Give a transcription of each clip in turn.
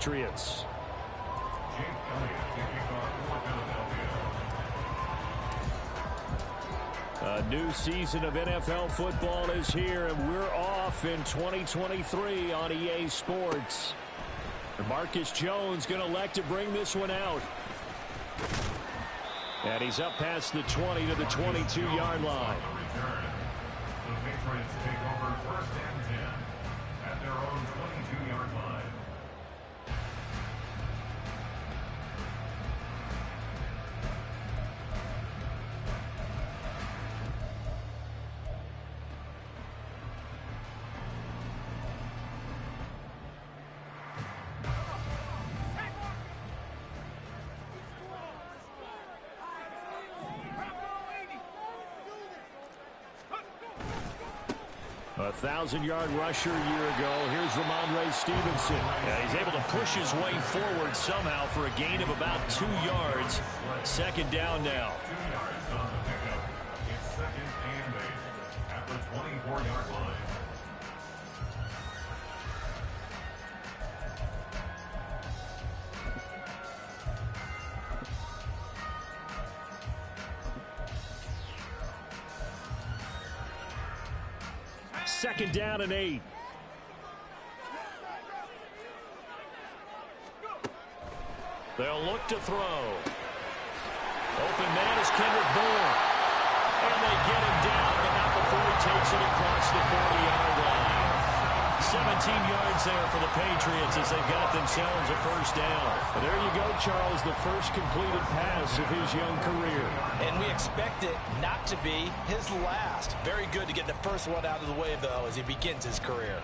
Patriots. A new season of NFL football is here, and we're off in 2023 on EA Sports. Marcus Jones going to elect to bring this one out. And he's up past the 20 to the 22-yard line. The Patriots take over first and 10 at their own 22-yard line. A 1,000-yard rusher a year ago. Here's Ramondre Stevenson. Yeah, he's able to push his way forward somehow for a gain of about 2 yards. Second down now. 2 yards on the pickup. It's second and 8 at the 24-yard line. Second down and 8. They'll look to throw. Open man is Kendrick Bourne. And they get him down, but not before he takes it across the 40-yard line. 17 yards there for the Patriots as they've got themselves a first down. And there you go, Charles, the first completed pass of his young career. And we expect it not to be his last. Very good to get the first one out of the way, though, as he begins his career.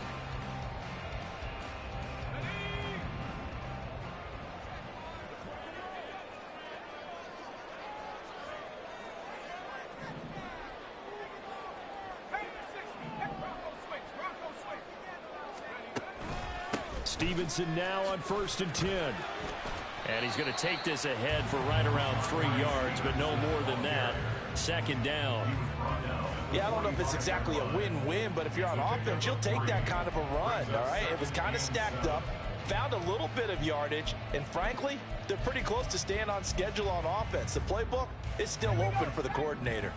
Stevenson now on 1st and 10. And he's going to take this ahead for right around 3 yards, but no more than that. Second down. Yeah, I don't know if it's exactly a win-win, but if you're on offense, you'll take that kind of a run, all right? It was kind of stacked up, found a little bit of yardage, and frankly, they're pretty close to staying on schedule on offense. The playbook is still open for the coordinator.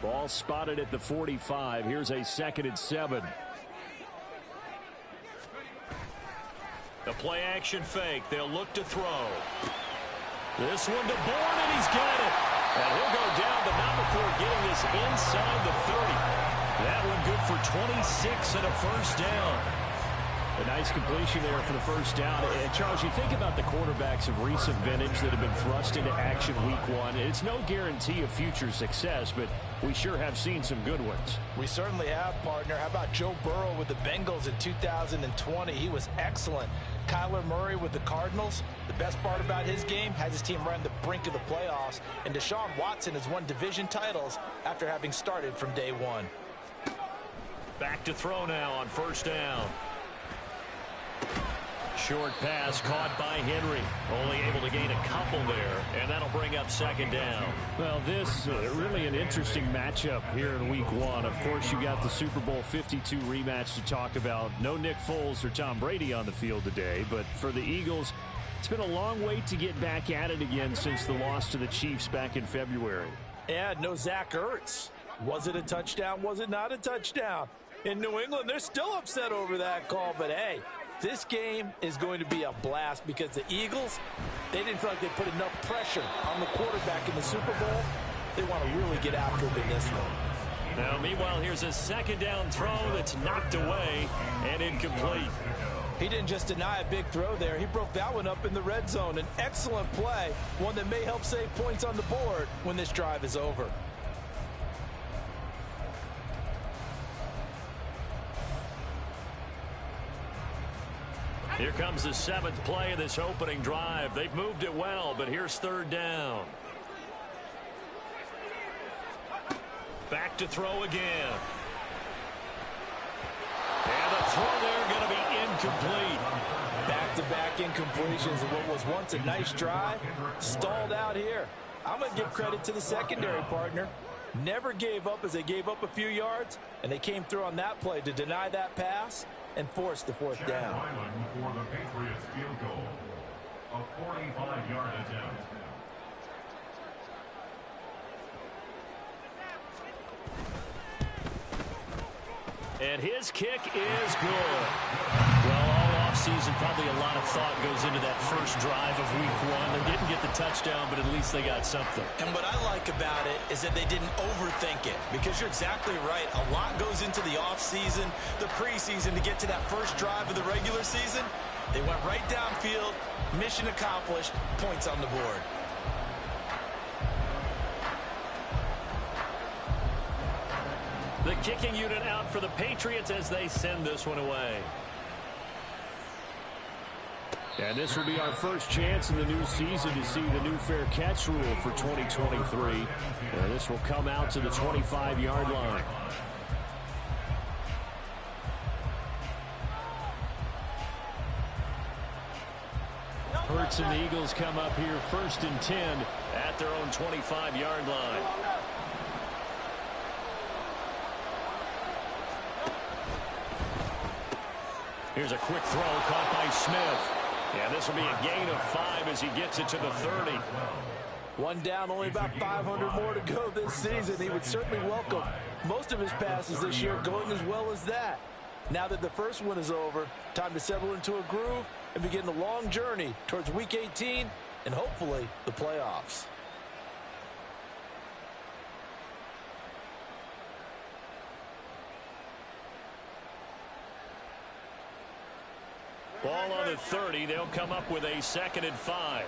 Ball spotted at the 45. Here's a 2nd and 7. The play-action fake. They'll look to throw. This one to Bourne, and he's got it. And he'll go down, but not before getting this inside the 30. That one good for 26 and a first down. A nice completion there for the first down. And Charles, you think about the quarterbacks of recent vintage that have been thrust into action week 1. It's no guarantee of future success, but we sure have seen some good ones. We certainly have, partner. How about Joe Burrow with the Bengals in 2020? He was excellent. Kyler Murray with the Cardinals. The best part about his game has his team right on the brink of the playoffs. And Deshaun Watson has won division titles after having started from day 1. Back to throw now on first down. Short pass caught by Henry. Only able to gain a couple there, and that'll bring up second down. Well, this really an interesting matchup here in week 1. Of course, you got the Super Bowl 52 rematch to talk about. No Nick Foles or Tom Brady on the field today, but for the Eagles, it's been a long wait to get back at it again since the loss to the Chiefs back in February. And no Zach Ertz. Was it a touchdown? Was it not a touchdown? In New England, they're still upset over that call, but hey, this game is going to be a blast because the Eagles, they didn't feel like they put enough pressure on the quarterback in the Super Bowl. They want to really get after him in this one. Now, meanwhile, here's a second down throw that's knocked away and incomplete. He didn't just deny a big throw there. He broke that one up in the red zone. An excellent play, one that may help save points on the board when this drive is over. Here comes the 7th play of this opening drive. They've moved it well, but here's third down. Back to throw again. And the throw there going to be incomplete. Back-to-back incompletions of what was once a nice drive. Stalled out here. I'm going to give credit to the secondary, partner. Never gave up as they gave up a few yards, and they came through on that play to deny that pass and force the fourth down. For the Patriots field goal. And his kick is good. Well, all offseason, probably a lot of thought goes into that first drive of week one. They didn't get the touchdown, but at least they got something. And what I like about it is that they didn't overthink it, because you're exactly right. A lot goes into the offseason, the preseason, to get to that first drive of the regular season. They went right downfield, mission accomplished, points on the board. The kicking unit out for the Patriots as they send this one away. And this will be our first chance in the new season to see the new fair catch rule for 2023. And this will come out to the 25-yard line. Hurts and the Eagles come up here 1st and 10 at their own 25-yard line. Here's a quick throw caught by Smith. And this will be a gain of 5 as he gets it to the 30. One down, only about 500 more to go this season. He would certainly welcome most of his passes this year going as well as that. Now that the first one is over, time to settle into a groove and begin the long journey towards Week 18 and hopefully the playoffs. Ball on the 30. They'll come up with a 2nd and 5.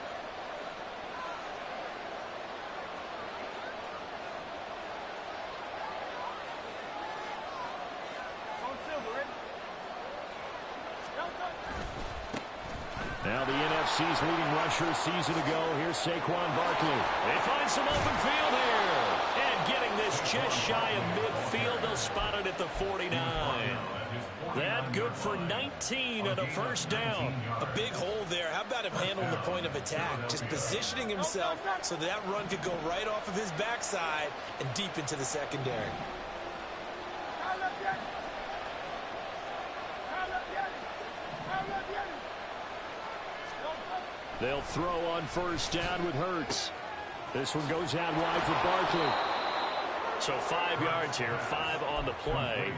Now the NFC's leading rusher a season ago. Here's Saquon Barkley. They find some open field here. And getting this just shy of midfield. They'll spot it at the 49. That good for 19 and a first down. A big hole there. How about him handling the point of attack? Just positioning himself so that run could go right off of his backside and deep into the secondary. They'll throw on 1st down with Hurts. This one goes out wide for Barkley. So 5 yards here, 5 on the play.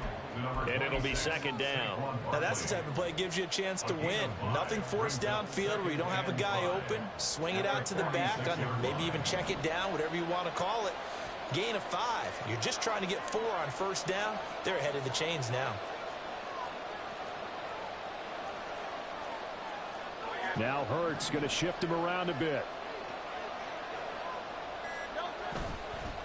And it'll be 2nd down. Now that's the type of play that gives you a chance to win. Nothing forced downfield where you don't have a guy open. Swing it out to the back, maybe even check it down, whatever you want to call it. Gain of 5. You're just trying to get 4 on 1st down. They're ahead of the chains now. Now Hurts going to shift him around a bit.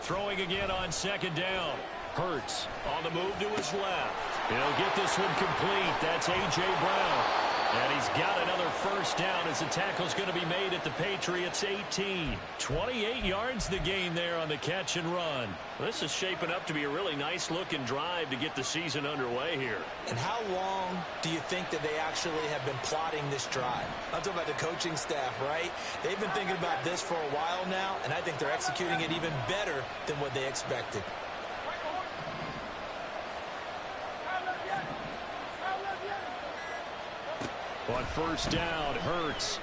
Throwing again on 2nd down. Hurts on the move to his left. He'll get this one complete. That's A.J. Brown. And he's got another 1st down as the tackle's going to be made at the Patriots 18. 28 yards the gain there on the catch and run. This is shaping up to be a really nice-looking drive to get the season underway here. And how long do you think that they actually have been plotting this drive? I'm talking about the coaching staff, right? They've been thinking about this for a while now, and I think they're executing it even better than what they expected. On 1st down, Hurts.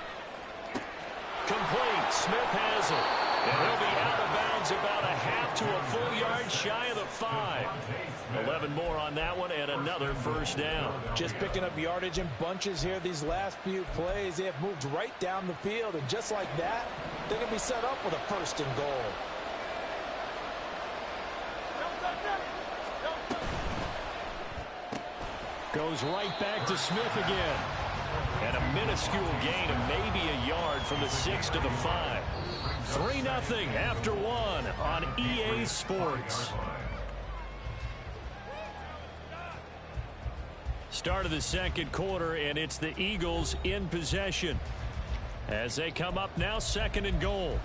Complete. Smith has it. And he'll be out of bounds about a half to a full yard shy of the 5. 11 more on that one and another 1st down. Just picking up yardage in bunches here these last few plays. They have moved right down the field, and just like that, they're going to be set up with a 1st and goal. Goes right back to Smith again. And a minuscule gain of maybe a yard from the 6 to the 5. 3-0 after 1 on EA Sports. Start of the 2nd quarter, and it's the Eagles in possession as they come up now 2nd and goal.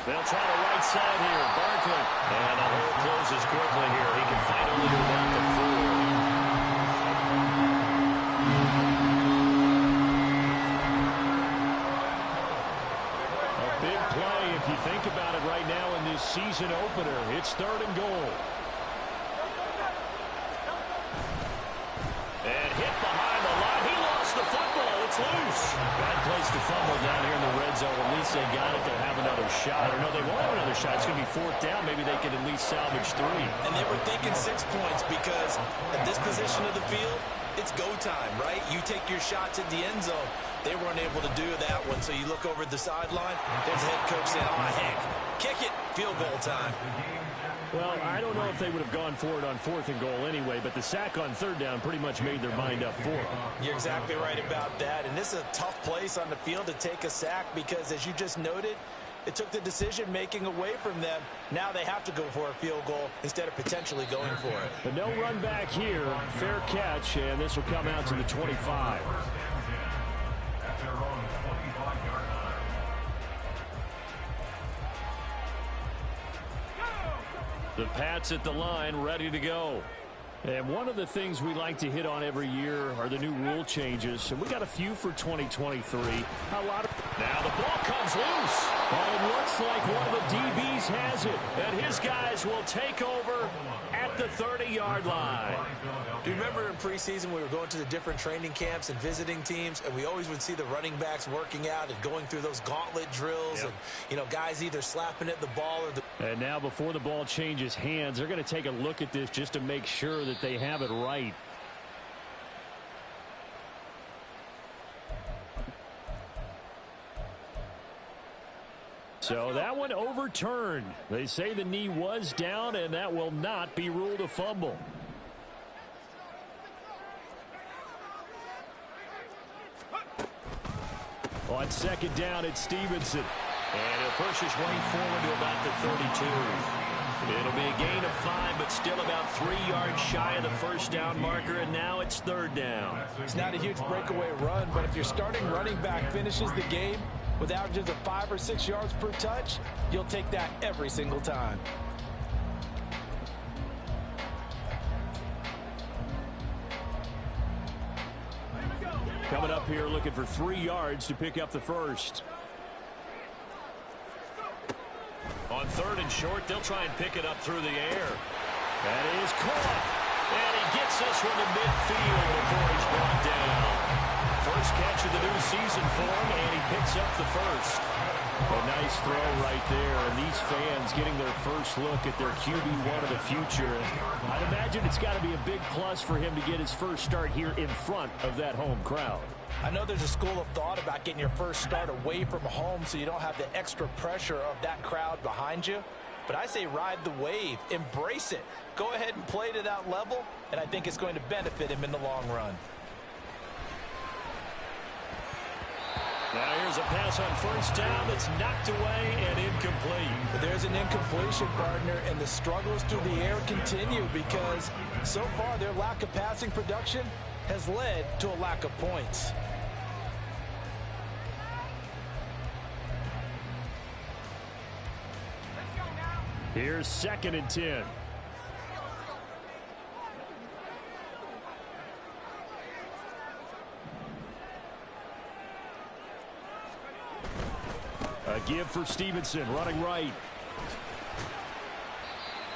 They'll try the right side here. Barkley. And the hole closes quickly here. He can find only about the 4. season opener. It's 3rd and goal. And hit behind the line. He lost the football. It's loose. Bad place to fumble down here in the red zone. At least they got it to have another shot. Or no, they won't have another shot. It's going to be 4th down. Maybe they can at least salvage 3. And they were thinking 6 points because at this position of the field, it's go time, right? You take your shots at the end zone. They weren't able to do that one. So you look over at the sideline. There's the head coach saying, oh, heck, kick it. Field goal time. Well, I don't know if they would have gone for it on 4th and goal anyway, but the sack on 3rd down pretty much made their mind up for it. You're exactly right about that. And this is a tough place on the field to take a sack because, as you just noted, it took the decision-making away from them. Now they have to go for a field goal instead of potentially going for it. But no run back here. Fair catch, and this will come out to the 25. At their own 25-yard line. The Pats at the line, ready to go. And one of the things we like to hit on every year are the new rule changes. And we got a few for 2023. Now the ball comes loose. And it looks like one of the DBs has it. And his guys will take over at the 30-yard line. Do you remember in preseason we were going to the different training camps and visiting teams, and we always would see the running backs working out and going through those gauntlet drills, and, you know, guys either slapping at the ball or the... And now before the ball changes hands, they're going to take a look at this just to make sure that they have it right. So that one overturned. They say the knee was down, and that will not be ruled a fumble. On 2nd down, it's Stevenson. And he'll push his way forward to about the 32. It'll be a gain of 5, but still about 3 yards shy of the 1st down marker, and now it's 3rd down. It's not a huge breakaway run, but if your starting running back finishes the game with averages of 5 or 6 yards per touch, you'll take that every single time. Coming up here looking for 3 yards to pick up the 1st. On 3rd and short, they'll try and pick it up through the air. That is caught. And he gets this one to midfield before he's brought down. First catch of the new season for him, and he picks up the 1st. A nice throw right there, and these fans getting their first look at their QB1 of the future. I'd imagine it's got to be a big plus for him to get his first start here in front of that home crowd. I know there's a school of thought about getting your first start away from home so you don't have the extra pressure of that crowd behind you. But I say ride the wave. Embrace it. Go ahead and play to that level, and I think it's going to benefit him in the long run. Now here's a pass on 1st down that's knocked away and incomplete. But there's an incompletion, partner, and the struggles through the air continue because so far their lack of passing production has led to a lack of points. Here's 2nd and 10. A give for Stevenson, running right.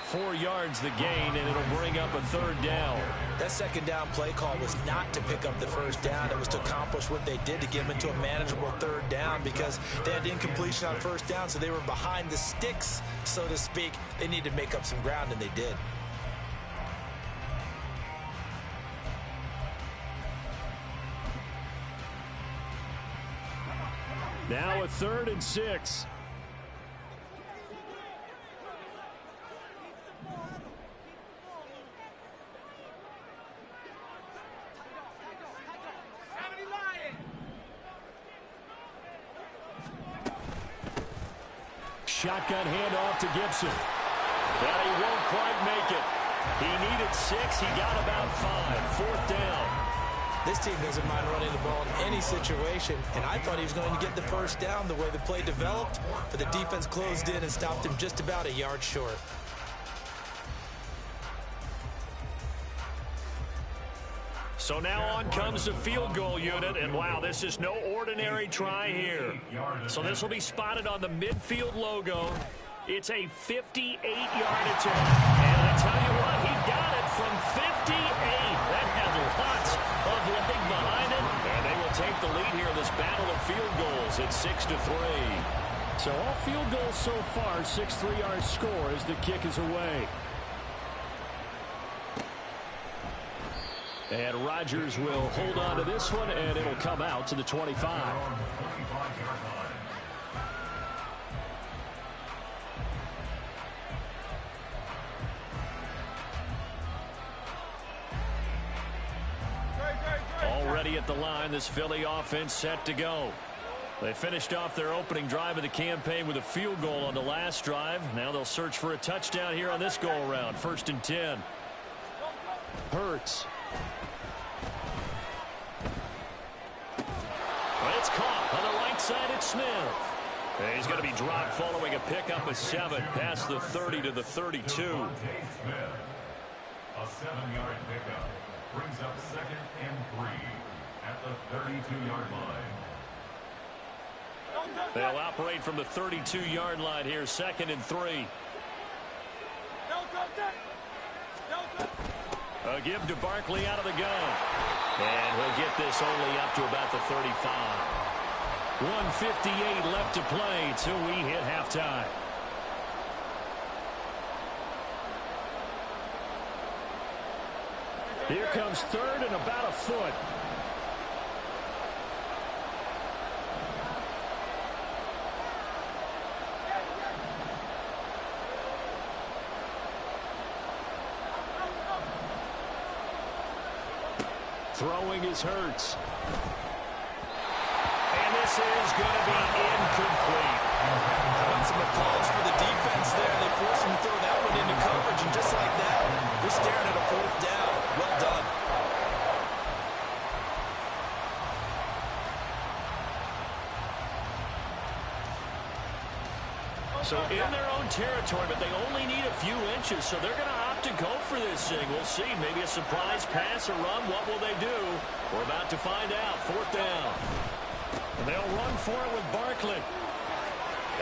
4 yards the gain, and it'll bring up a 3rd down. That 2nd down play call was not to pick up the 1st down. It was to accomplish what they did to get them into a manageable 3rd down because they had incompletion on 1st down, so they were behind the sticks, so to speak. They needed to make up some ground, and they did. Now a 3rd and 6. Shotgun handoff to Gibson. But he won't quite make it. He needed 6. He got about 5. 4th down. This team doesn't mind running the ball in any situation, and I thought he was going to get the 1st down the way the play developed, but the defense closed in and stopped him just about a yard short. So now on comes the field goal unit, and wow, this is no ordinary try here. So this will be spotted on the midfield logo. It's a 58-yard attempt. And I tell you what, he got it from 58. That had lots of leg behind it. And they will take the lead here in this battle of field goals at 6-3. So all field goals so far, 6 3-yard score as the kick is away. And Rodgers will hold on to this one, and it'll come out to the 25. Already at the line, this Philly offense set to go. They finished off their opening drive of the campaign with a field goal on the last drive. Now they'll search for a touchdown here on this go-around. 1st and 10. Hurts. It's caught on the right side at Smith. And he's going to be dropped following a pickup of 7 past the 30 to the 32. A 7-yard pickup brings up 2nd and 3 at the 32-yard line. They'll operate from the 32-yard line here, 2nd and 3. A give to Barkley out of the gun. And he'll get this only up to about the 35. 1:58 left to play till we hit halftime. Here comes 3rd and about a foot. Throwing is Hurts. And this is going to be incomplete. Got some applause for the defense there. They forced him to throw that one into coverage, and just like that, they're staring at a 4th down. Well done. So in their own territory, but they only need a few inches, so they're going to opt to go for this thing. We'll see. Maybe a surprise pass or run. What will they do? We're about to find out. 4th down. And they'll run for it with Barkley.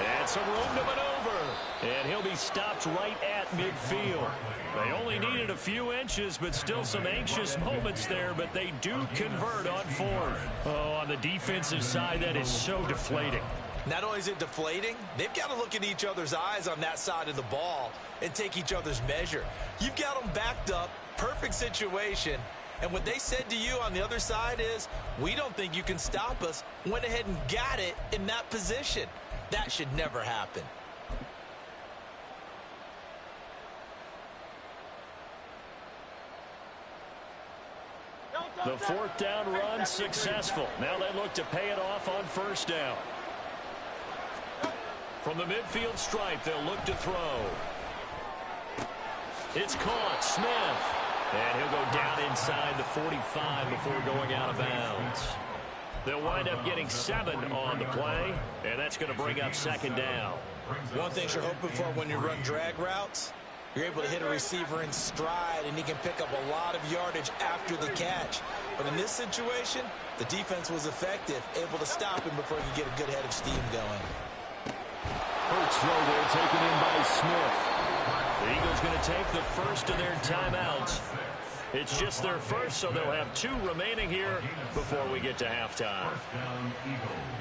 And some room to maneuver. And he'll be stopped right at midfield. They only needed a few inches, but still some anxious moments there, but they do convert on 4th. Oh, on the defensive side, that is so deflating. Not only is it deflating, they've got to look in each other's eyes on that side of the ball and take each other's measure. You've got them backed up, perfect situation, and what they said to you on the other side is, we don't think you can stop us. Went ahead and got it in that position. That should never happen. The 4th down run successful. Now they look to pay it off on 1st down. From the midfield stripe, they'll look to throw. It's caught. Smith. And he'll go down inside the 45 before going out of bounds. They'll wind up getting 7 on the play, and that's going to bring up 2nd down. One thing you're hoping for when you run drag routes, you're able to hit a receiver in stride, and he can pick up a lot of yardage after the catch. But in this situation, the defense was effective, able to stop him before he could get a good head of steam going. Hurts throw there, taken in by Smith. The Eagles going to take the first of their timeouts. It's just their first, so they'll have 2 remaining here before we get to halftime.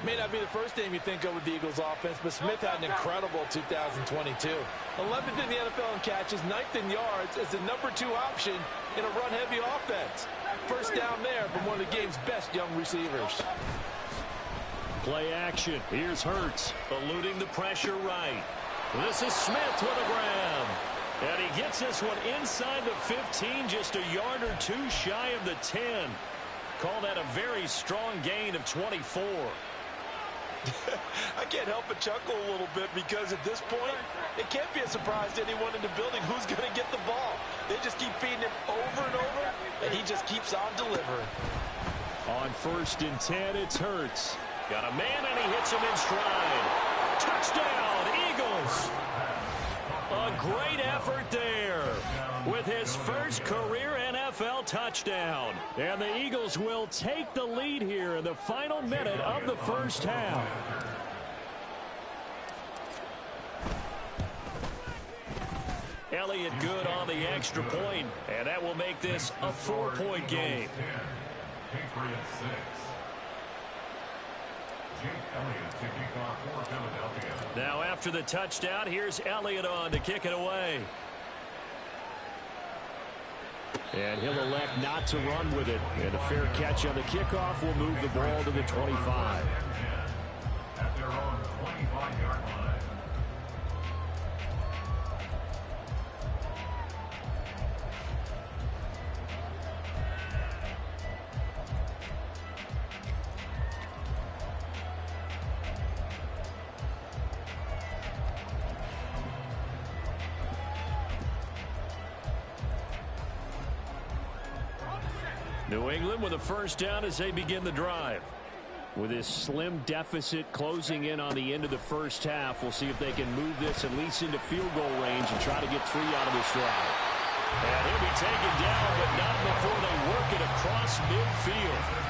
May not be the first name you think of with the Eagles offense, but Smith had an incredible 2022. 11th in the NFL in catches, 9th in yards as the number 2 option in a run-heavy offense. First down there from one of the game's best young receivers. Play action. Here's Hurts. Eluding the pressure right. This is Smith with a grab. And he gets this one inside the 15, just a yard or 2 shy of the 10. Call that a very strong gain of 24. I can't help but chuckle a little bit because at this point, it can't be a surprise to anyone in the building who's going to get the ball. They just keep feeding him over and over, and he just keeps on delivering. On 1st and 10, it's Hurts. Got a man, and he hits him in stride. Touchdown, Eagles. A great effort there with his first career NFL touchdown. And the Eagles will take the lead here in the final minute of the first half. Elliott good on the extra point, and that will make this a 4-point game. Patriots 6. Jake Elliott to kick off for Philadelphia. Now after the touchdown, here's Elliott on to kick it away. And he'll elect not to run with it. And a fair catch on the kickoff will move the ball to the 25. At their own 25-yard line. New England with a first down as they begin the drive. With this slim deficit closing in on the end of the first half, we'll see if they can move this at least into field goal range and try to get 3 out of this drive. And he'll be taken down, but not before they work it across midfield.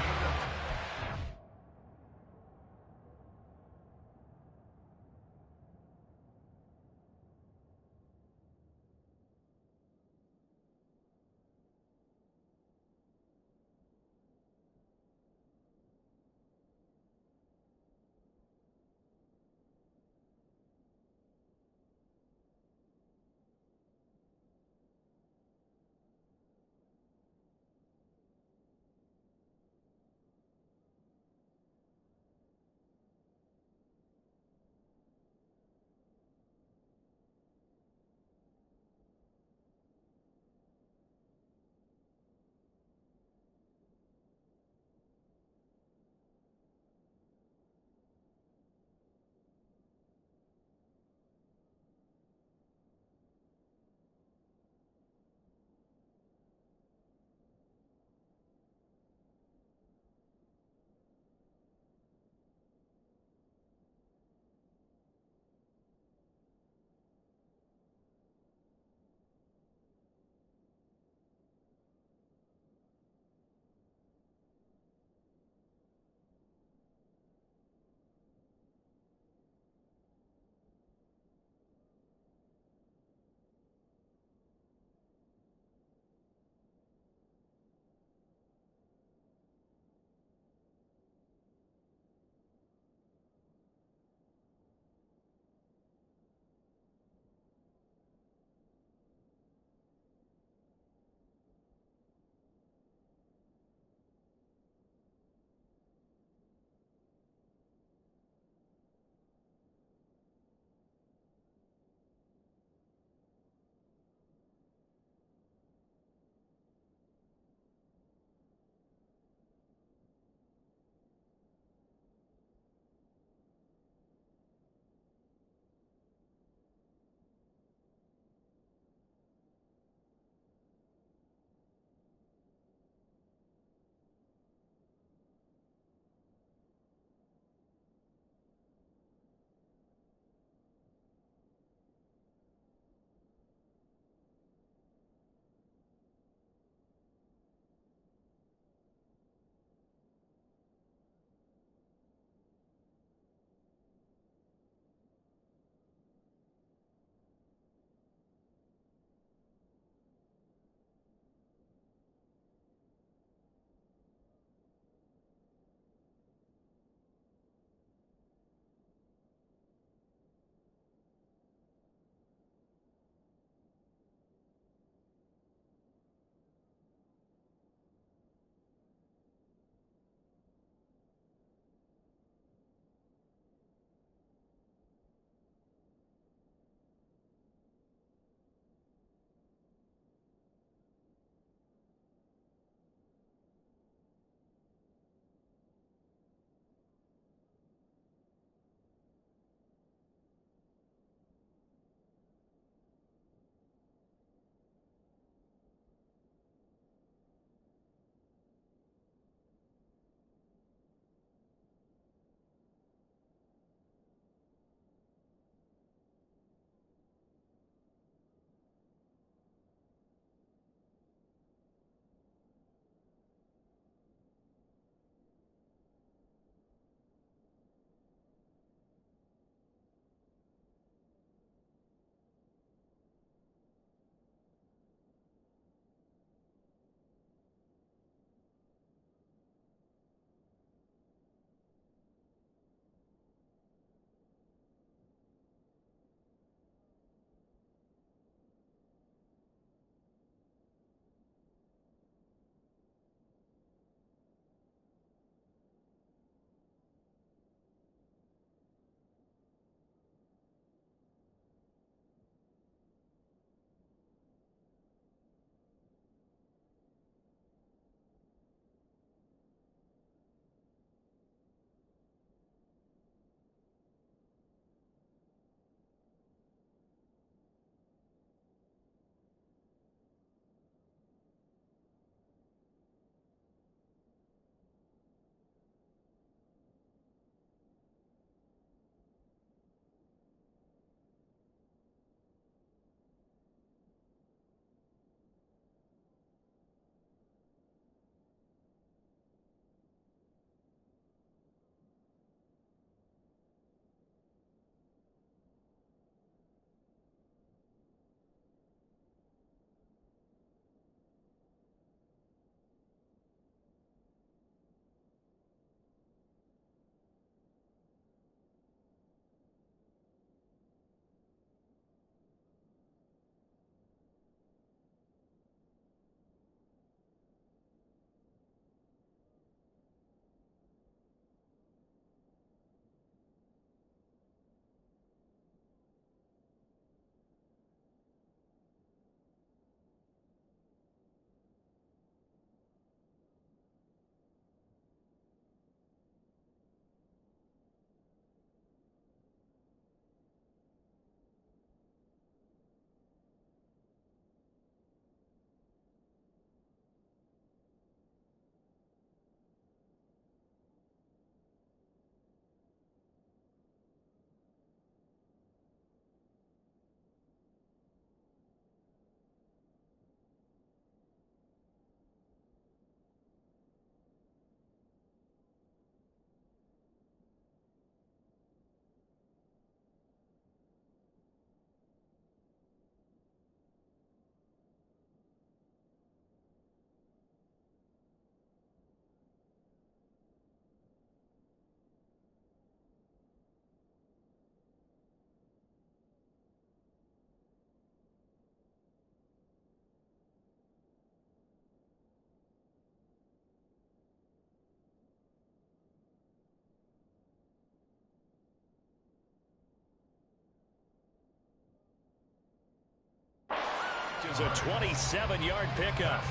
Is a 27-yard pickup.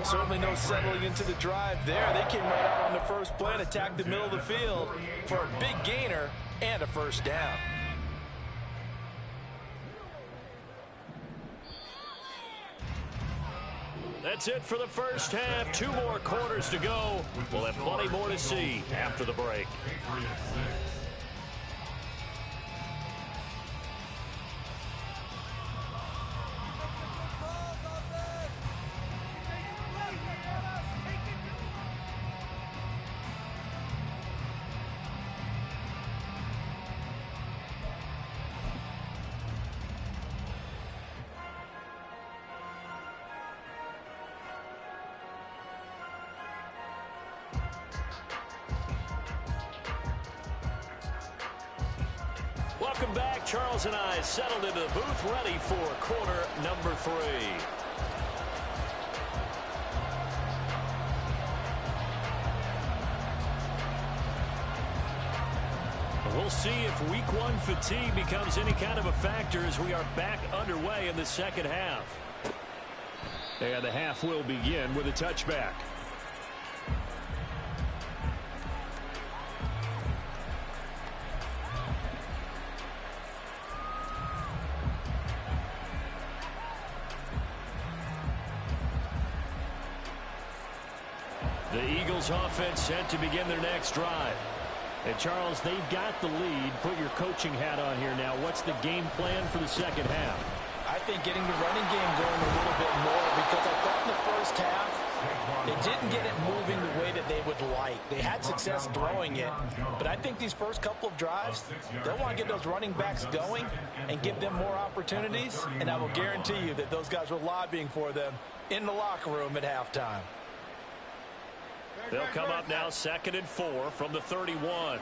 Certainly no settling into the drive there. They came right out on the first play and attacked the middle of the field for a big gainer and a first down. That's it for the first half. 2 more quarters to go. We'll have plenty more to see after the break. Welcome back. Charles and I settled into the booth, ready for quarter number 3. We'll see if week 1 fatigue becomes any kind of a factor as we are back underway in the second half. And the half will begin with a touchback. The Eagles offense set to begin their next drive. And Charles, they've got the lead. Put your coaching hat on here now. What's the game plan for the second half? I think getting the running game going a little bit more, because I thought in the first half they didn't get it moving the way that they would like. They had success throwing it, but I think these first couple of drives, they'll want to get those running backs going and give them more opportunities, and I will guarantee you that those guys were lobbying for them in the locker room at halftime. They'll come up now 2nd and 4 from the 31.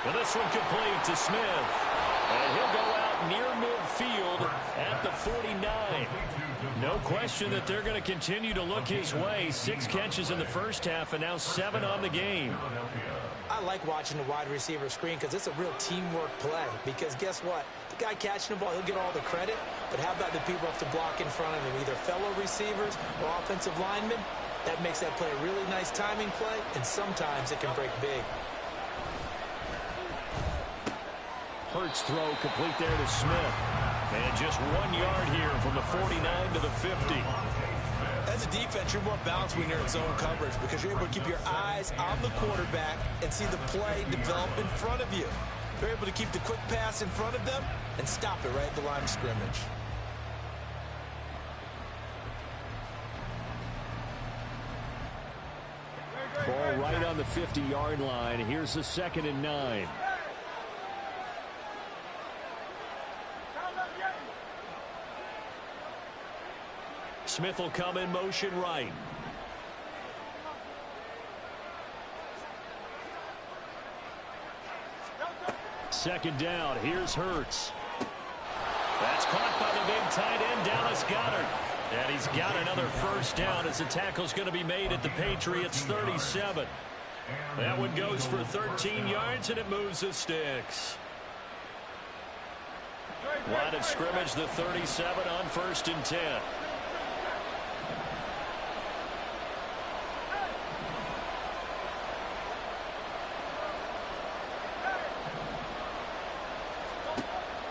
Well, this one complete to Smith. And he'll go out near midfield at the 49. No question that they're going to continue to look his way. 6 catches in the first half and now 7 on the game. I like watching the wide receiver screen because it's a real teamwork play. Because guess what? The guy catching the ball, he'll get all the credit. But how about the people have to block in front of him, either fellow receivers or offensive linemen? That makes that play a really nice timing play, and sometimes it can break big. Hurts throw complete there to Smith. And just 1 yard here from the 49 to the 50. As a defense, you're more balanced when you're in zone coverage because you're able to keep your eyes on the quarterback and see the play develop in front of you. You're able to keep the quick pass in front of them and stop it right at the line of scrimmage. Ball right on the 50-yard line. Here's the 2nd and 9. Smith will come in motion right. Second down. Here's Hurts. That's caught by the big tight end, Dallas Goedert. And he's got another first down as the tackle's going to be made at the Patriots' 37. That one goes for 13 yards, and it moves the sticks. Line of scrimmage, the 37 on 1st and 10.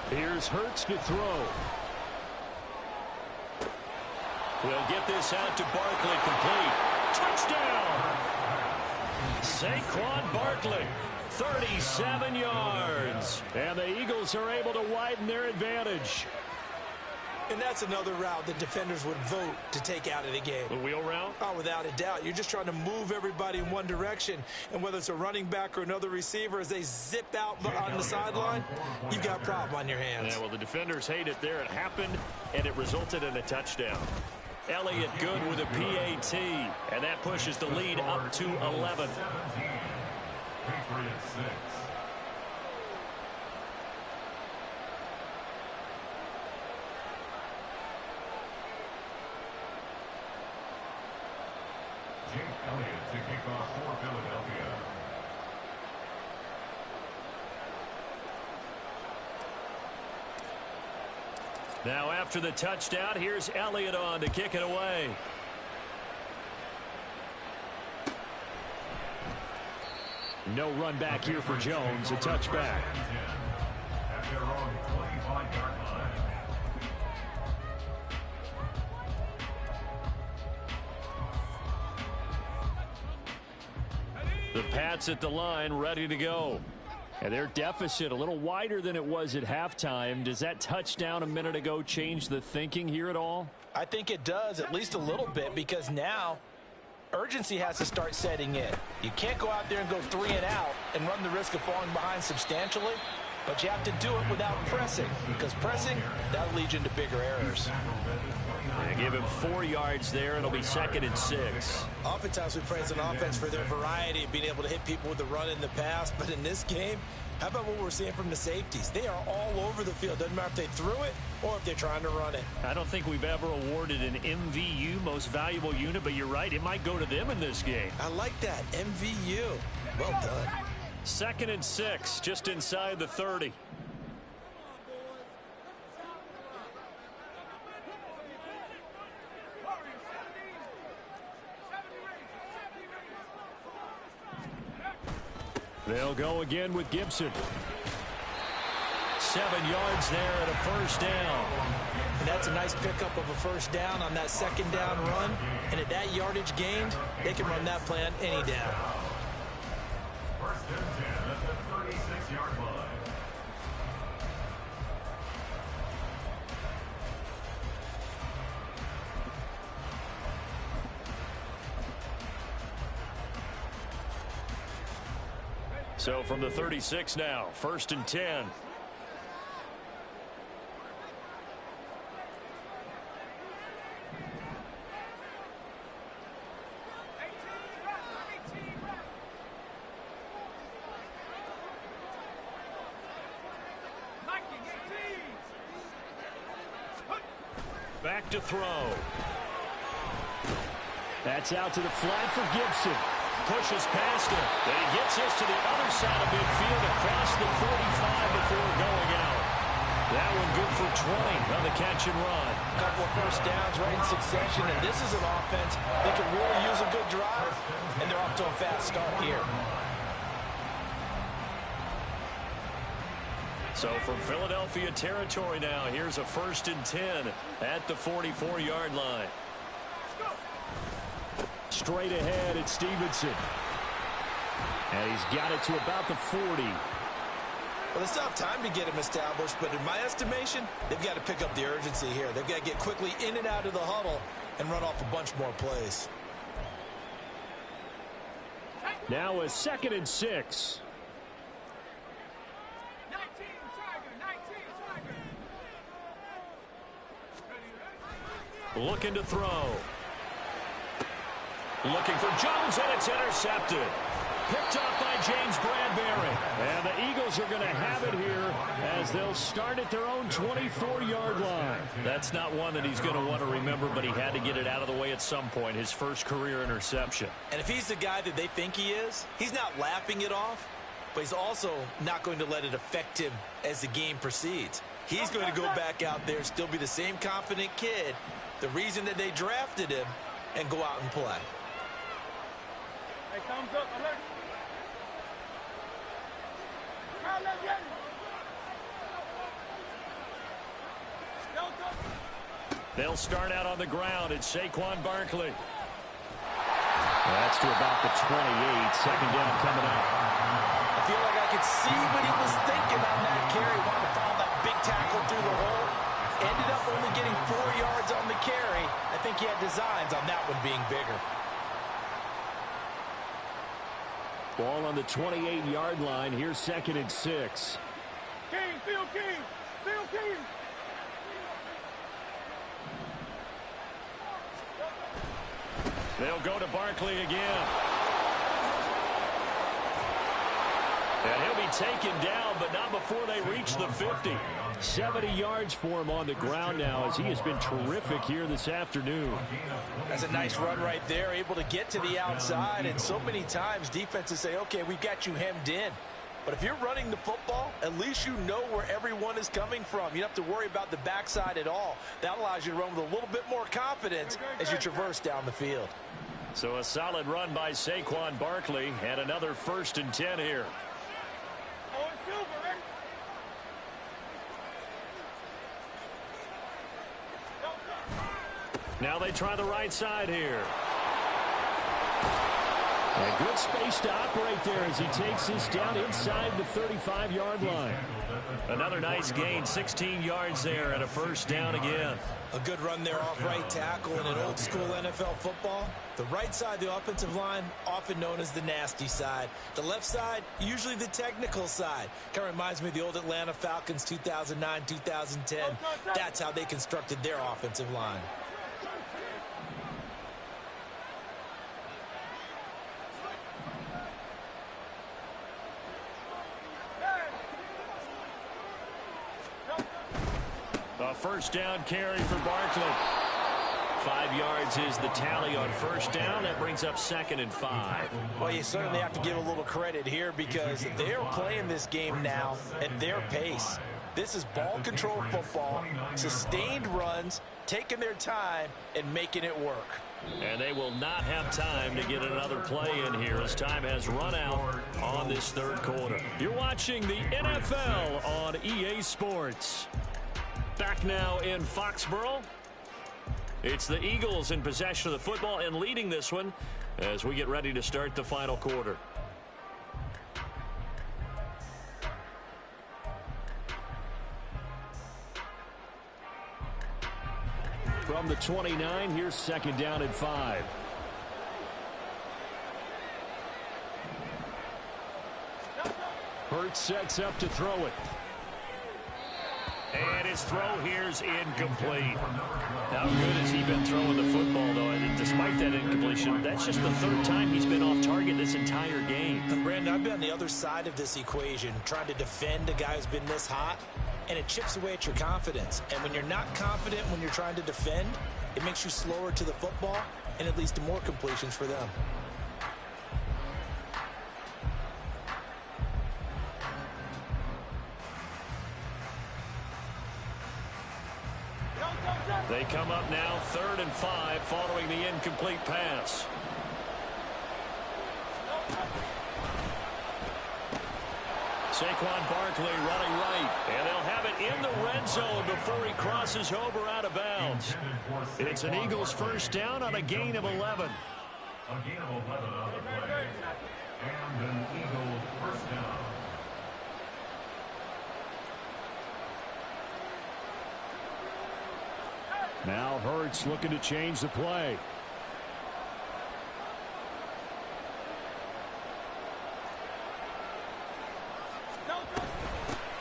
Here's Hurts to throw. We'll get this out to Barkley, complete. Touchdown! Saquon Barkley, 37 yards. And the Eagles are able to widen their advantage. And that's another route that defenders would vote to take out of the game. The wheel route? Oh, without a doubt. You're just trying to move everybody in one direction. And whether it's a running back or another receiver, as they zip out on the sideline, you've got a problem on your hands. Yeah, well, the defenders hate it there. It happened, and it resulted in a touchdown. Elliott good with a PAT, and that pushes the lead up to 11. Patriots 6. Jake Elliott to kick off for Philadelphia. Now after the touchdown, here's Elliott on to kick it away. No run back here for Jones. A touchback. At their own 25-yard line. The Pats at the line, ready to go. And their deficit a little wider than it was at halftime. Does that touchdown a minute ago change the thinking here at all? I think it does, at least a little bit, because now urgency has to start setting in. You can't go out there and go 3 and out and run the risk of falling behind substantially, but you have to do it without pressing, because pressing, that'll lead you into bigger errors. They give him 4 yards there. It'll be 2nd and 6. Oftentimes we praise an offense for their variety of being able to hit people with the run in the pass, but in this game, how about what we're seeing from the safeties? They are all over the field. Doesn't matter if they threw it or if they're trying to run it. I don't think we've ever awarded an MVU, most valuable unit, but you're right, it might go to them in this game. I like that, MVU. Well done. 2nd and 6, just inside the 30. They'll go again with Gibson. 7 yards there at a first down. And that's a nice pickup of a first down on that 2nd down run. And at that yardage gained, they can run that play on any down. First and 10 at the 36-yard line. So from the 36 now, 1st and 10. Back to throw. That's out to the flat for Gibson. Pushes past him. Then he gets this to the other side of midfield across the 45 before going out. That one good for 20 on the catch and run. A couple of first downs right in succession, and this is an offense that can really use a good drive, and they're off to a fast start here. So from Philadelphia territory now, here's a 1st and 10 at the 44-yard line. Straight ahead at Stevenson. And he's got it to about the 40. Well, they still have time to get him established, but in my estimation, they've got to pick up the urgency here. They've got to get quickly in and out of the huddle and run off a bunch more plays. Now a 2nd and 6. Looking to throw. Looking for Jones, and it's intercepted. Picked up by James Bradbury. And the Eagles are going to have it here as they'll start at their own 24-yard line. That's not one that he's going to want to remember, but he had to get it out of the way at some point. His first career interception. And if he's the guy that they think he is, he's not laughing it off, but he's also not going to let it affect him as the game proceeds. He's going to go back out there, still be the same confident kid, the reason that they drafted him, and go out and play. Hey, thumbs up, alert. They'll start out on the ground. It's Saquon Barkley. That's to about the 28. 2nd down coming up. I feel like I could see what he was thinking on that carry. Wanted to follow that big tackle through the hole. Ended up only getting 4 yards on the carry. I think he had designs on that one being bigger. Ball on the 28-yard line. Here's 2nd and 6. King, Phil King, Phil King. They'll go to Barkley again. And he'll be taken down, but not before they reach the 50. 70 yards for him on the ground now, as he has been terrific here this afternoon. That's a nice run right there, able to get to the outside. And so many times defenses say, okay, we've got you hemmed in. But if you're running the football, at least you know where everyone is coming from. You don't have to worry about the backside at all. That allows you to run with a little bit more confidence as you traverse down the field. So a solid run by Saquon Barkley, and another 1st and 10 here. Now they try the right side here. A good space to operate there as he takes this down inside the 35-yard line. Another nice gain, 16 yards there, and a 1st down again. A good run there off right tackle in an old-school NFL football. The right side of the offensive line, often known as the nasty side. The left side, usually the technical side. Kind of reminds me of the old Atlanta Falcons 2009, 2010. That's how they constructed their offensive line. A 1st down carry for Barkley. 5 yards is the tally on 1st down. That brings up 2nd and 5. Well, you certainly have to give a little credit here because they're playing this game now at their pace. This is ball control football, sustained runs, taking their time and making it work. And they will not have time to get another play in here as time has run out on this 3rd quarter. You're watching the NFL on EA Sports. Back now in Foxborough. It's the Eagles in possession of the football and leading this one as we get ready to start the final quarter. From the 29, here's 2nd down and 5. Hurts sets up to throw it. And his throw here's incomplete. How good has he been throwing the football, though? And despite that incompletion, that's just the 3rd time he's been off target this entire game. And Brandon, I've been on the other side of this equation, trying to defend a guy who's been this hot, and it chips away at your confidence. And when you're not confident when you're trying to defend, it makes you slower to the football, and it leads to more completions for them. They come up now 3rd and 5 following the incomplete pass. Saquon Barkley running right, and they'll have it in the red zone before he crosses over out of bounds. It's an Eagles 1st down on a gain of 11. A gain of 11 on the play. And an Eagles 1st down. Now Hurts looking to change the play.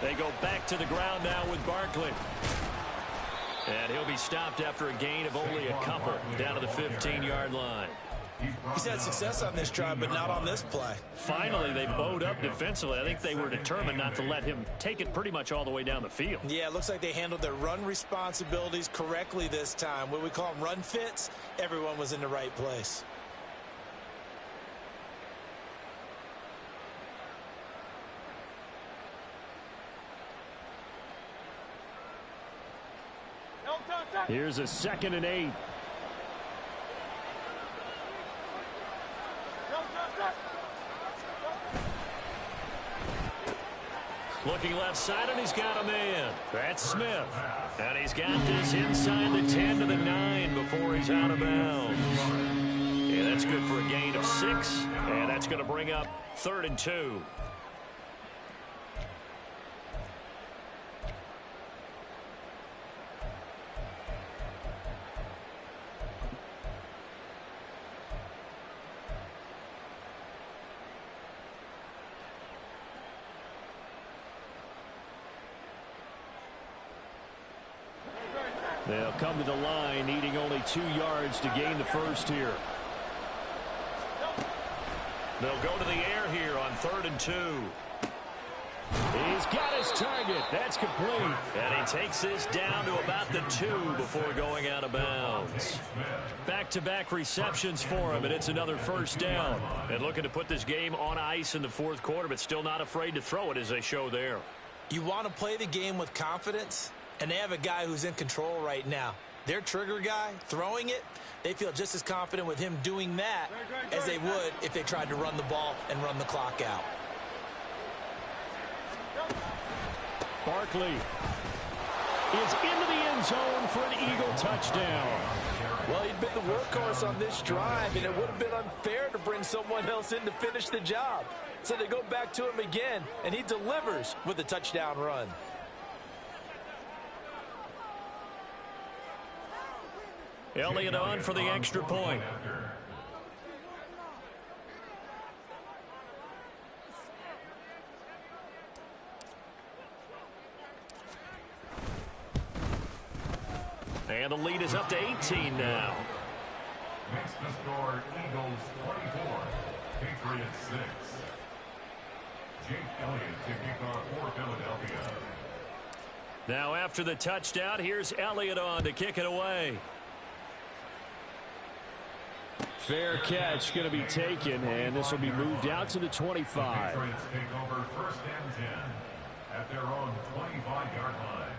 They go back to the ground now with Barkley. And he'll be stopped after a gain of only a couple down to the 15-yard line. He's had success on this drive, but not on this play. Finally, they bowed up defensively. I think they were determined not to let him take it pretty much all the way down the field. Yeah, it looks like they handled their run responsibilities correctly this time. What we call them run fits, everyone was in the right place. Here's a 2nd and 8. Looking left side, and he's got a man. That's Smith. And he's got this inside the 10 to the 9 before he's out of bounds. Yeah, that's good for a gain of 6. And that's going to bring up 3rd and 2. They'll come to the line, needing only 2 yards to gain the 1st here. They'll go to the air here on 3rd and 2. He's got his target. That's complete. And he takes this down to about the 2 before going out of bounds. Back-to-back receptions for him, and it's another first down. And looking to put this game on ice in the fourth quarter, but still not afraid to throw it as they show there. You want to play the game with confidence, and they have a guy who's in control right now. Their trigger guy, throwing it, they feel just as confident with him doing that as they would if they tried to run the ball and run the clock out. Barkley is into the end zone for an Eagle touchdown. Well, he'd been the workhorse on this drive, and it would have been unfair to bring someone else in to finish the job. So they go back to him again, and he delivers with a touchdown run. Elliott on for the extra point. And the lead is up to 18 now. Makes the score Eagles 24, Patriots 6. Jake Elliott to kick off for Philadelphia. Now after the touchdown, here's Elliott on to kick it away. Fair catch going to be taken, and this will be moved out to the 25. The Patriots take over first and 10 at their own 25-yard line.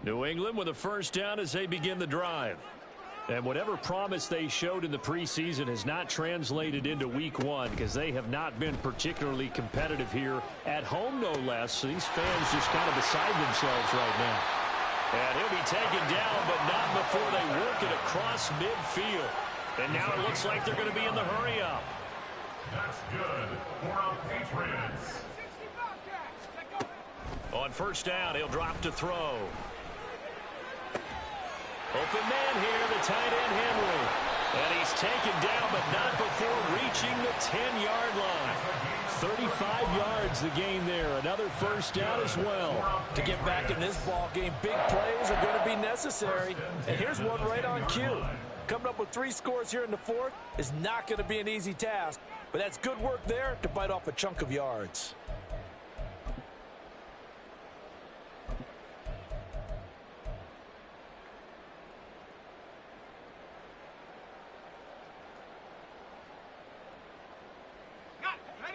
New England with a first down as they begin the drive. And whatever promise they showed in the preseason has not translated into week one because they have not been particularly competitive here at home, no less. So these fans just kind of beside themselves right now. And he'll be taken down, but not before they work it across midfield. And now it looks like they're going to be in the hurry-up. That's good for our Patriots. On first down, he'll drop to throw. Open man here, the tight end Henry. And he's taken down, but not before reaching the 10-yard line. 35 yards the gain there. Another first down as well. To get back in this ball game, big plays are going to be necessary. And here's one right on cue. Coming up with 3 scores here in the fourth is not going to be an easy task. But that's good work there to bite off a chunk of yards.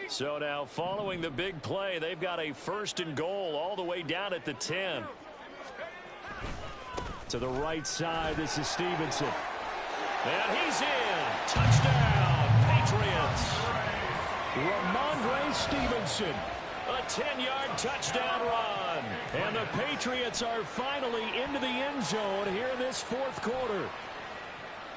So now following the big play, they've got a first and goal all the way down at the 10. To the right side, this is Stevenson. And he's in. Touchdown, Patriots. Ramondre Stevenson. A 10-yard touchdown run. And the Patriots are finally into the end zone here in this fourth quarter.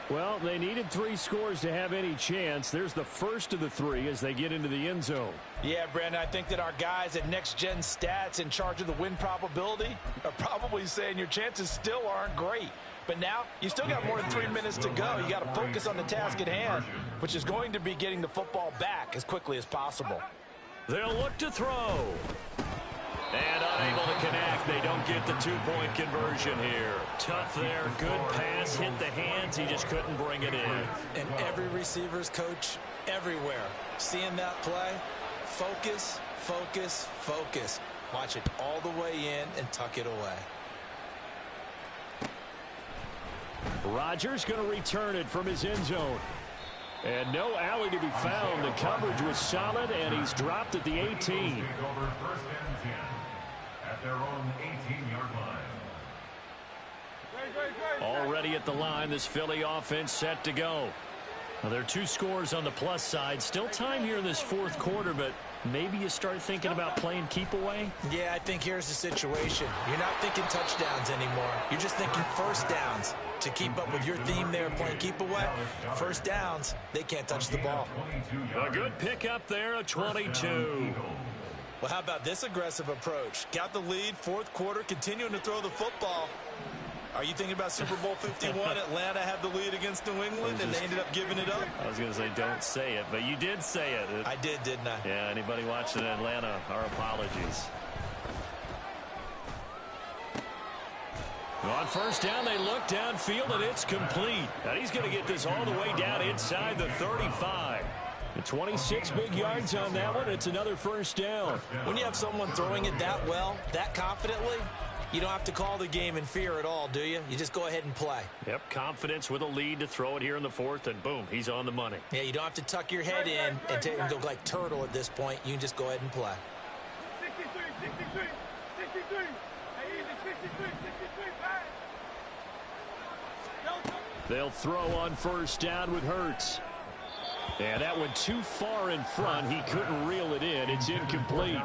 Well, they needed 3 scores to have any chance. There's the first of the 3 as they get into the end zone. Yeah, Brandon, I think that our guys at Next Gen Stats in charge of the win probability are probably saying your chances still aren't great. But now, you still got more than 3 minutes to go. You got to focus on the task at hand, which is going to be getting the football back as quickly as possible. They'll look to throw. And unable to connect. They don't get the 2-point conversion here. Tough there. Good pass. Hit the hands. He just couldn't bring it in. And every receiver's coach everywhere, seeing that play, focus, focus, focus. Watch it all the way in and tuck it away. Rodgers going to return it from his end zone. And no alley to be found. The coverage was solid, and he's dropped at the 18. At their own 18-yard line. Already at the line, this Philly offense set to go. Now, there are 2 scores on the plus side. Still time here in this fourth quarter, but maybe you start thinking about playing keep away? Yeah, I think here's the situation. You're not thinking touchdowns anymore. You're just thinking first downs. To keep up with your theme there, playing keep away, first downs, they can't touch the ball. A good pickup there, a 22. Well, how about this aggressive approach? Got the lead, fourth quarter, continuing to throw the football. Are you thinking about Super Bowl 51? Atlanta had the lead against New England, and they ended up giving it up? I was going to say don't say it, but you did say it. I did, didn't I? Yeah, anybody watching Atlanta, our apologies. On first down, they look downfield, and it's complete. And he's going to get this all the way down inside the 35. And 26 big yards on that one. It's another first down. When you have someone throwing it that well, that confidently, you don't have to call the game in fear at all, do you? You just go ahead and play. Yep, confidence with a lead to throw it here in the fourth, and boom, he's on the money. Yeah, you don't have to tuck your head in and go like turtle at this point. You can just go ahead and play. 63, 63, 63. Hey, easy, 63, 63, pass. They'll throw on first down with Hurts. And that went too far in front. He couldn't reel it in. It's incomplete.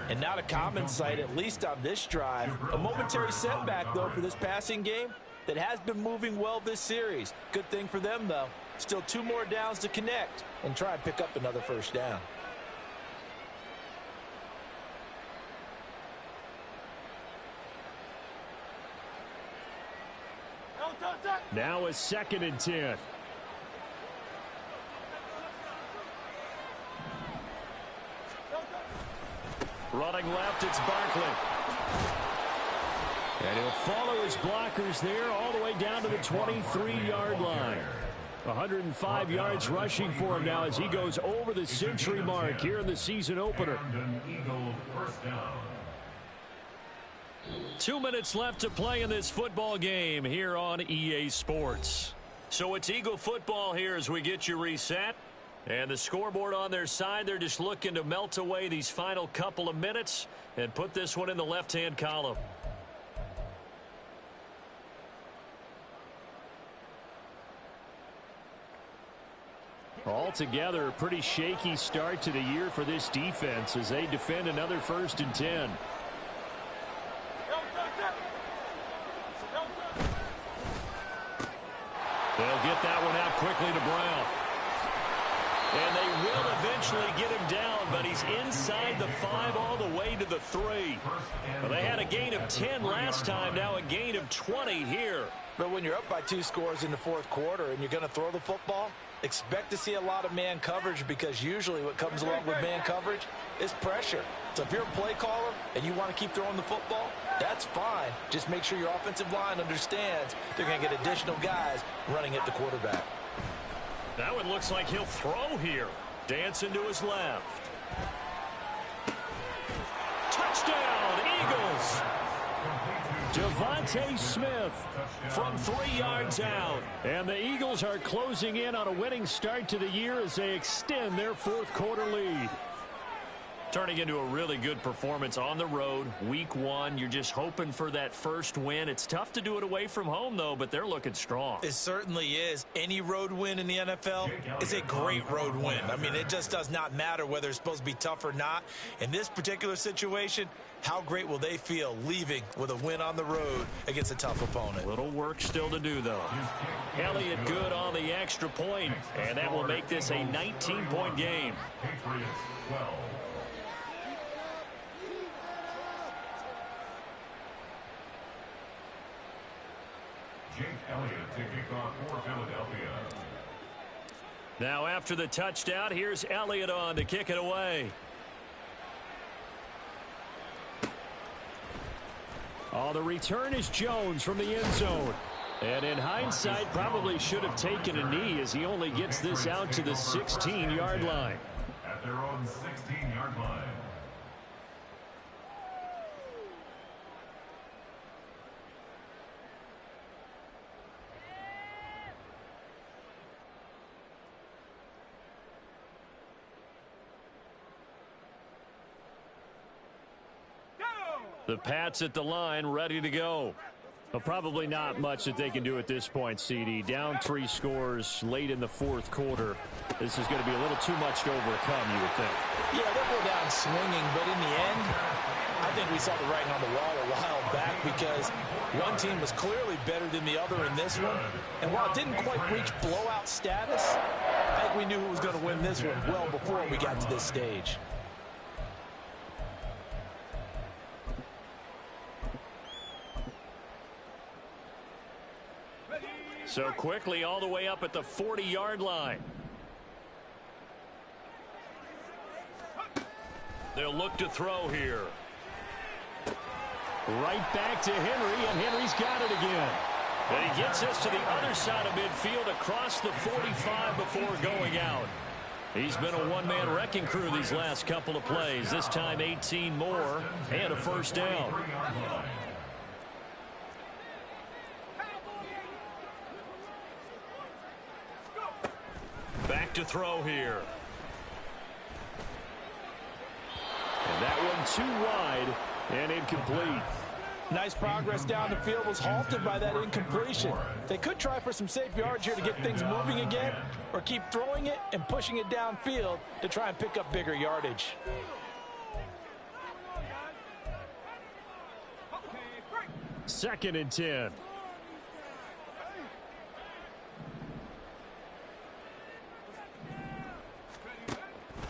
And not a common sight, at least on this drive. A momentary setback, though, for this passing game that has been moving well this series. Good thing for them, though. Still 2 more downs to connect and try and pick up another first down. Now a 2nd and 10. Running left, it's Barkley. And he'll follow his blockers there all the way down to the 23-yard line. 105 yards rushing for him now as he goes over the century mark here in the season opener. 2 minutes left to play in this football game here on EA Sports. So it's Eagle football here as we get you reset. And the scoreboard on their side, they're just looking to melt away these final couple of minutes and put this one in the left-hand column. Altogether, a pretty shaky start to the year for this defense as they defend another 1st and 10. They'll get that one out quickly to Brown. And they will eventually get him down, but he's inside the 5 all the way to the 3. Well, they had a gain of 10 last time, now a gain of 20 here. But when you're up by 2 scores in the fourth quarter and you're going to throw the football, expect to see a lot of man coverage because usually what comes along with man coverage is pressure. So if you're a play caller and you want to keep throwing the football, that's fine. Just make sure your offensive line understands they're going to get additional guys running at the quarterback. That one looks like he'll throw here. Dancing to his left. Touchdown, Eagles! Devontae Smith from 3 yards out. And the Eagles are closing in on a winning start to the year as they extend their fourth quarter lead. Turning into a really good performance on the road. Week 1, you're just hoping for that first win. It's tough to do it away from home, though, but they're looking strong. It certainly is. Any road win in the NFL is a great road win. I mean, it just does not matter whether it's supposed to be tough or not. In this particular situation, how great will they feel leaving with a win on the road against a tough opponent? A little work still to do, though. Elliott good on the extra point, and that will make this a 19-point game. Patriots 12. Jake Elliott to kick off for Philadelphia. Now after the touchdown, here's Elliott on to kick it away. Oh, the return is Jones from the end zone. And in hindsight, probably should have taken a knee as he only gets this out to the 16-yard line. At their own 16-yard line. The Pats at the line, ready to go. Well, probably not much that they can do at this point, CD. Down 3 scores late in the fourth quarter. This is going to be a little too much to overcome, you would think. Yeah, they'll go down swinging, but in the end, I think we saw the writing on the wall a while back because one team was clearly better than the other in this one. And while it didn't quite reach blowout status, I think we knew who was going to win this one well before we got to this stage. So quickly all the way up at the 40-yard line. They'll look to throw here. Right back to Henry, and Henry's got it again. And he gets us to the other side of midfield across the 45 before going out. He's been a one-man wrecking crew these last couple of plays. This time 18 more and a first down. Back to throw here. And that one too wide and incomplete. Nice progress down the field was halted by that incompletion. They could try for some safe yards here to get things moving again, or keep throwing it and pushing it downfield to try and pick up bigger yardage. Second and 10.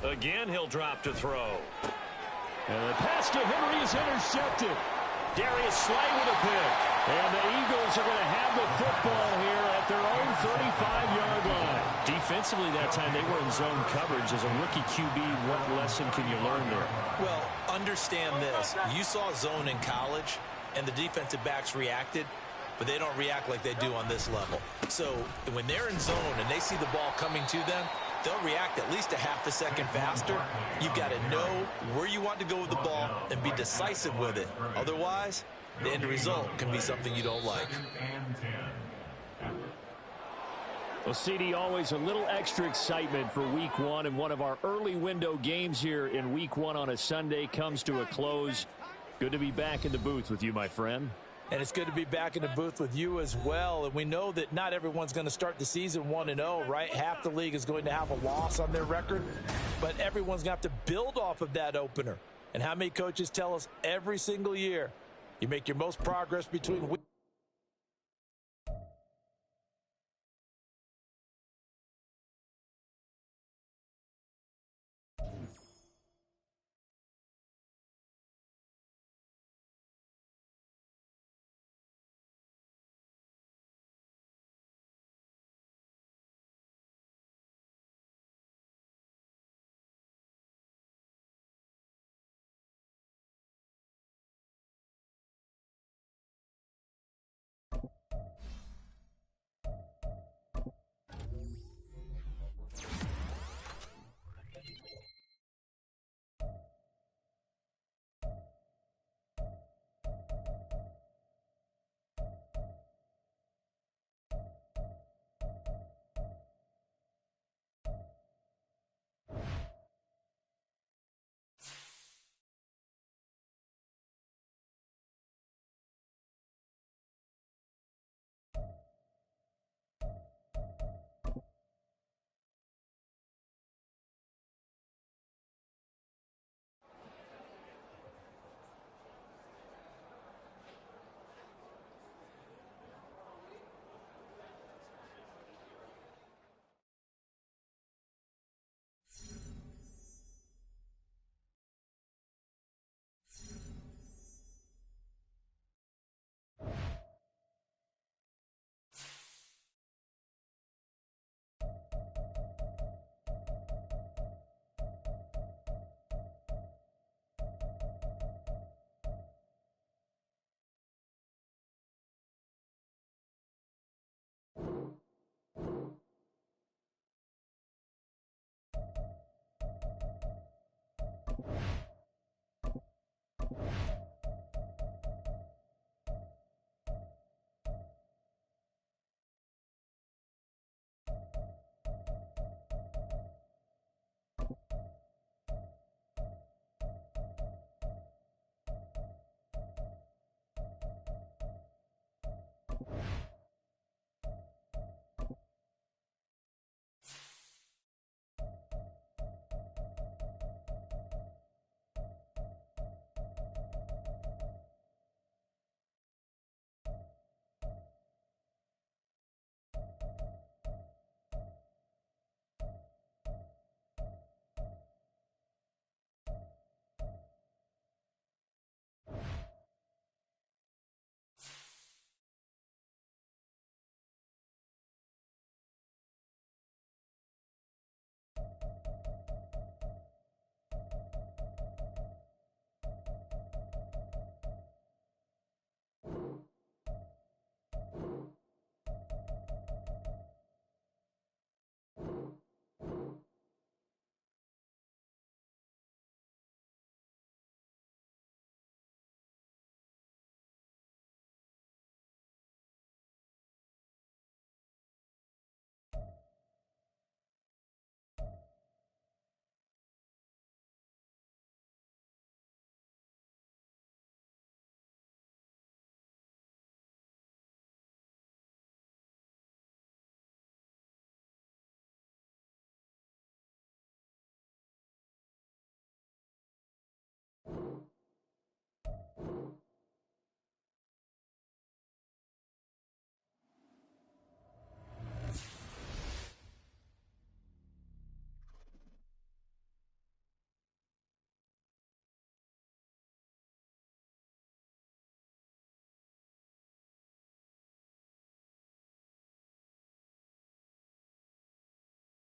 Again, he'll drop to throw. And the pass to Henry is intercepted. Darius Slay with a pick. And the Eagles are going to have the football here at their own 35-yard line. Defensively that time they were in zone coverage. As a rookie QB, what lesson can you learn there? Well, understand this. You saw zone in college, and the defensive backs reacted, but they don't react like they do on this level. So when they're in zone and they see the ball coming to them, they'll react at least a half a second faster. You've got to know where you want to go with the ball and be decisive with it. Otherwise, the end result can be something you don't like. Well, CD, always a little extra excitement for week one, and one of our early window games here in week one on a Sunday comes to a close. Good to be back in the booth with you, my friend. And it's good to be back in the booth with you as well. And we know that not everyone's going to start the season 1-0, right? Half the league is going to have a loss on their record. But everyone's going to have to build off of that opener. And how many coaches tell us every single year, you make your most progress between weeks.